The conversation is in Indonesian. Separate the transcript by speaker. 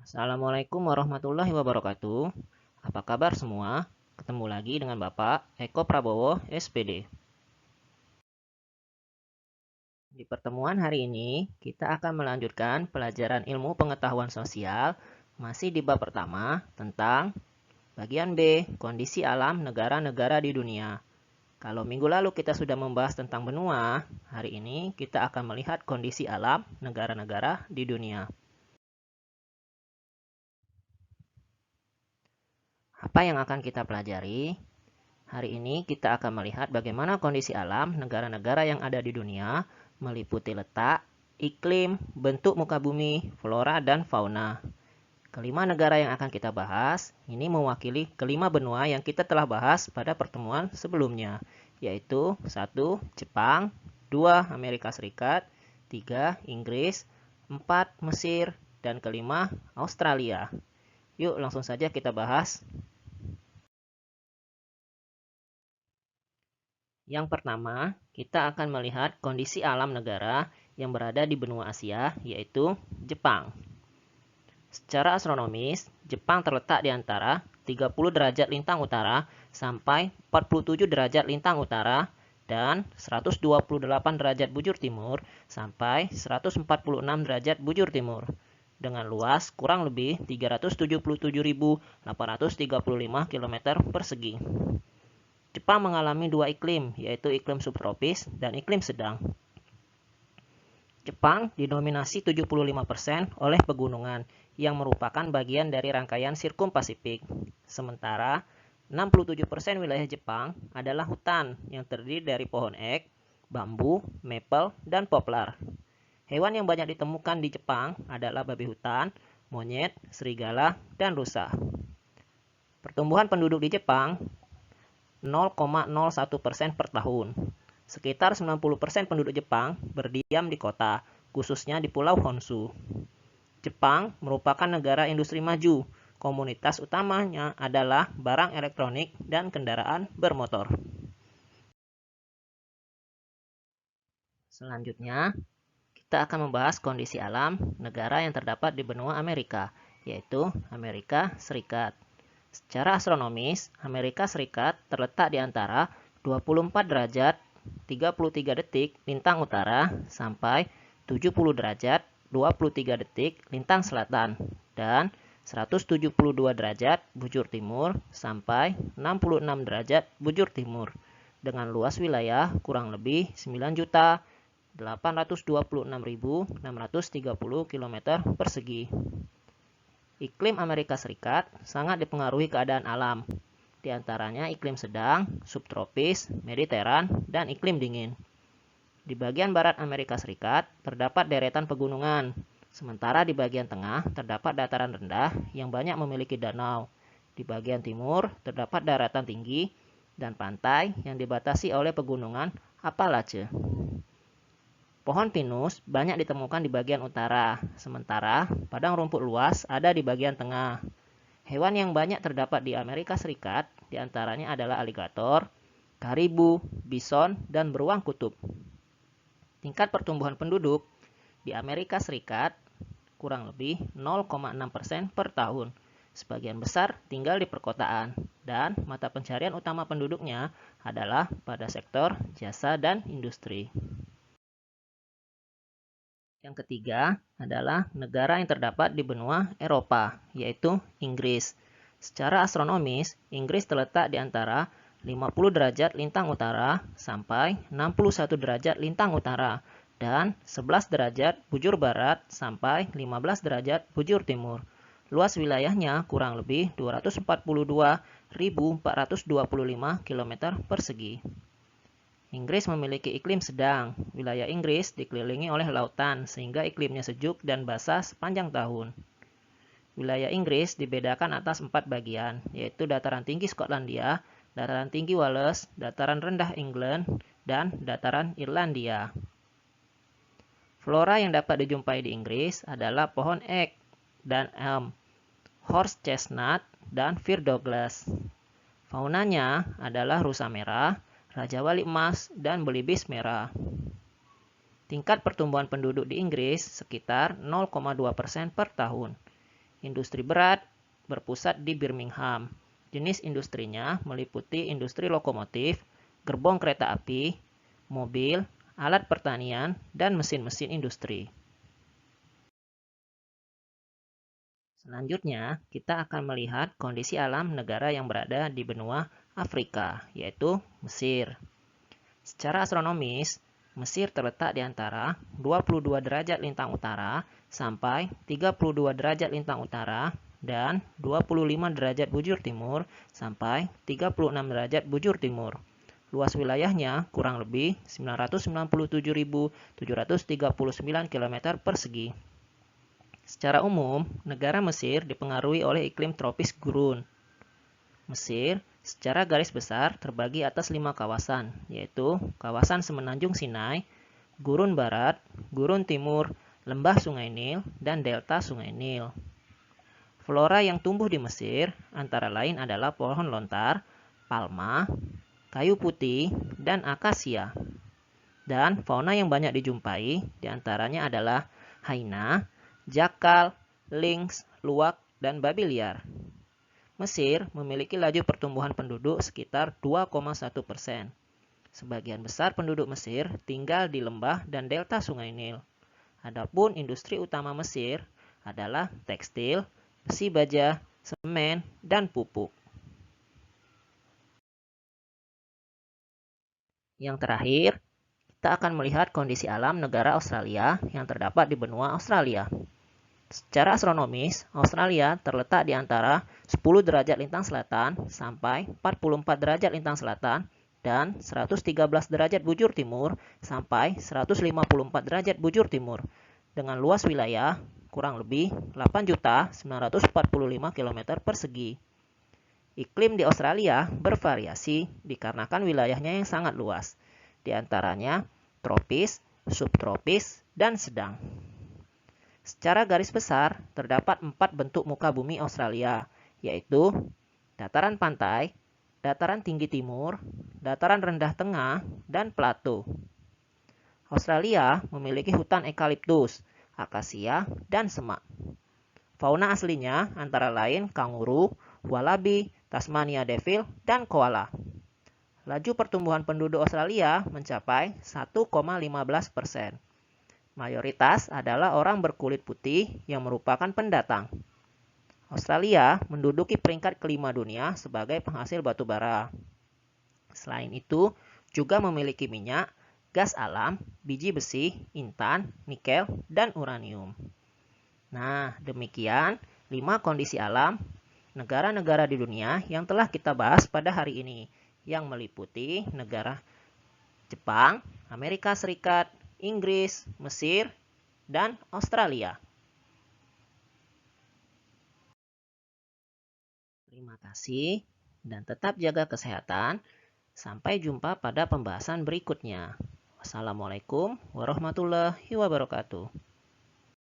Speaker 1: Assalamualaikum warahmatullahi wabarakatuh. Apa kabar semua? Ketemu lagi dengan Bapak Eko Prabowo, SPD. Di pertemuan hari ini, kita akan melanjutkan pelajaran ilmu pengetahuan sosial masih di bab pertama tentang bagian B, kondisi alam negara-negara di dunia. Kalau minggu lalu kita sudah membahas tentang benua, hari ini kita akan melihat kondisi alam negara-negara di dunia. Apa yang akan kita pelajari? Hari ini kita akan melihat bagaimana kondisi alam negara-negara yang ada di dunia, meliputi letak, iklim, bentuk muka bumi, flora, dan fauna. Kelima negara yang akan kita bahas, ini mewakili kelima benua yang kita telah bahas pada pertemuan sebelumnya, yaitu 1. Jepang, 2. Amerika Serikat, 3. Inggris, 4. Mesir, dan kelima Australia. Yuk langsung saja kita bahas. Yang pertama, kita akan melihat kondisi alam negara yang berada di benua Asia, yaitu Jepang. Secara astronomis, Jepang terletak di antara 30 derajat lintang utara sampai 47 derajat lintang utara dan 128 derajat bujur timur sampai 146 derajat bujur timur dengan luas kurang lebih 377.835 km persegi. Jepang mengalami dua iklim, yaitu iklim subtropis dan iklim sedang. Jepang didominasi 75% oleh pegunungan yang merupakan bagian dari rangkaian Sirkum Pasifik. Sementara 67% wilayah Jepang adalah hutan yang terdiri dari pohon ek, bambu, maple, dan poplar. Hewan yang banyak ditemukan di Jepang adalah babi hutan, monyet, serigala, dan rusa. Pertumbuhan penduduk di Jepang 0,01% per tahun. Sekitar 90% penduduk Jepang berdiam di kota, khususnya di Pulau Honshu. Jepang merupakan negara industri maju. Komunitas utamanya adalah barang elektronik dan kendaraan bermotor. Selanjutnya, kita akan membahas kondisi alam negara yang terdapat di benua Amerika, yaitu Amerika Serikat. Secara astronomis, Amerika Serikat terletak di antara 24 derajat 33 detik lintang utara sampai 70 derajat 23 detik lintang selatan dan 172 derajat bujur timur sampai 66 derajat bujur timur dengan luas wilayah kurang lebih 9.826.630 km persegi. Iklim Amerika Serikat sangat dipengaruhi keadaan alam, di antaranya iklim sedang, subtropis, mediteran, dan iklim dingin. Di bagian barat Amerika Serikat terdapat deretan pegunungan, sementara di bagian tengah terdapat dataran rendah yang banyak memiliki danau. Di bagian timur terdapat daratan tinggi dan pantai yang dibatasi oleh pegunungan Appalachia. Pohon pinus banyak ditemukan di bagian utara, sementara padang rumput luas ada di bagian tengah. Hewan yang banyak terdapat di Amerika Serikat diantaranya adalah aligator, karibu, bison, dan beruang kutub. Tingkat pertumbuhan penduduk di Amerika Serikat kurang lebih 0,6% per tahun. Sebagian besar tinggal di perkotaan, dan mata pencarian utama penduduknya adalah pada sektor jasa dan industri. Yang ketiga adalah negara yang terdapat di benua Eropa, yaitu Inggris. Secara astronomis, Inggris terletak di antara 50 derajat lintang utara sampai 61 derajat lintang utara dan 11 derajat bujur barat sampai 15 derajat bujur timur. Luas wilayahnya kurang lebih 242.425 km persegi. Inggris memiliki iklim sedang. Wilayah Inggris dikelilingi oleh lautan sehingga iklimnya sejuk dan basah sepanjang tahun. Wilayah Inggris dibedakan atas 4 bagian, yaitu dataran tinggi Skotlandia, dataran tinggi Wales, dataran rendah England, dan dataran Irlandia. Flora yang dapat dijumpai di Inggris adalah pohon ek dan elm, horse chestnut, dan fir Douglas. Faunanya adalah rusa merah, Raja Wali Emas, dan belibis merah. Tingkat pertumbuhan penduduk di Inggris sekitar 0,2% per tahun. industri berat berpusat di Birmingham. Jenis industrinya meliputi industri lokomotif, gerbong kereta api, mobil, alat pertanian, dan mesin-mesin industri. Selanjutnya, kita akan melihat kondisi alam negara yang berada di benua Afrika, yaitu Mesir. Secara astronomis, Mesir terletak di antara 22 derajat lintang utara sampai 32 derajat lintang utara dan 25 derajat bujur timur sampai 36 derajat bujur timur. Luas wilayahnya kurang lebih 997.739 km persegi. Secara umum, negara Mesir dipengaruhi oleh iklim tropis gurun. Mesir secara garis besar terbagi atas 5 kawasan, yaitu kawasan Semenanjung Sinai, Gurun Barat, Gurun Timur, Lembah Sungai Nil, dan Delta Sungai Nil. Flora yang tumbuh di Mesir antara lain adalah pohon lontar, palma, kayu putih, dan akasia. Dan fauna yang banyak dijumpai diantaranya adalah hyena, jakal, lynx, luwak, dan babi liar. Mesir memiliki laju pertumbuhan penduduk sekitar 2,1%. Sebagian besar penduduk Mesir tinggal di lembah dan delta Sungai Nil. Adapun industri utama Mesir adalah tekstil, besi baja, semen, dan pupuk. Yang terakhir, kita akan melihat kondisi alam negara Australia yang terdapat di benua Australia. Secara astronomis, Australia terletak di antara 10 derajat lintang selatan sampai 44 derajat lintang selatan dan 113 derajat bujur timur sampai 154 derajat bujur timur dengan luas wilayah kurang lebih 8.945 km persegi. Iklim di Australia bervariasi dikarenakan wilayahnya yang sangat luas, di antaranya tropis, subtropis, dan sedang. Secara garis besar, terdapat 4 bentuk muka bumi Australia, yaitu dataran pantai, dataran tinggi timur, dataran rendah tengah, dan plato. Australia memiliki hutan eukaliptus, akasia, dan semak. Fauna aslinya antara lain kanguru, wallaby, Tasmania devil, dan koala. Laju pertumbuhan penduduk Australia mencapai 1,15%. Mayoritas adalah orang berkulit putih yang merupakan pendatang. Australia menduduki peringkat kelima dunia sebagai penghasil batu bara. Selain itu, juga memiliki minyak, gas alam, biji besi, intan, nikel, dan uranium. Nah, demikian 5 kondisi alam negara-negara di dunia yang telah kita bahas pada hari ini, yang meliputi negara Jepang, Amerika Serikat, Inggris, Mesir, dan Australia. Terima kasih dan tetap jaga kesehatan. Sampai jumpa pada pembahasan berikutnya. Wassalamualaikum warahmatullahi wabarakatuh.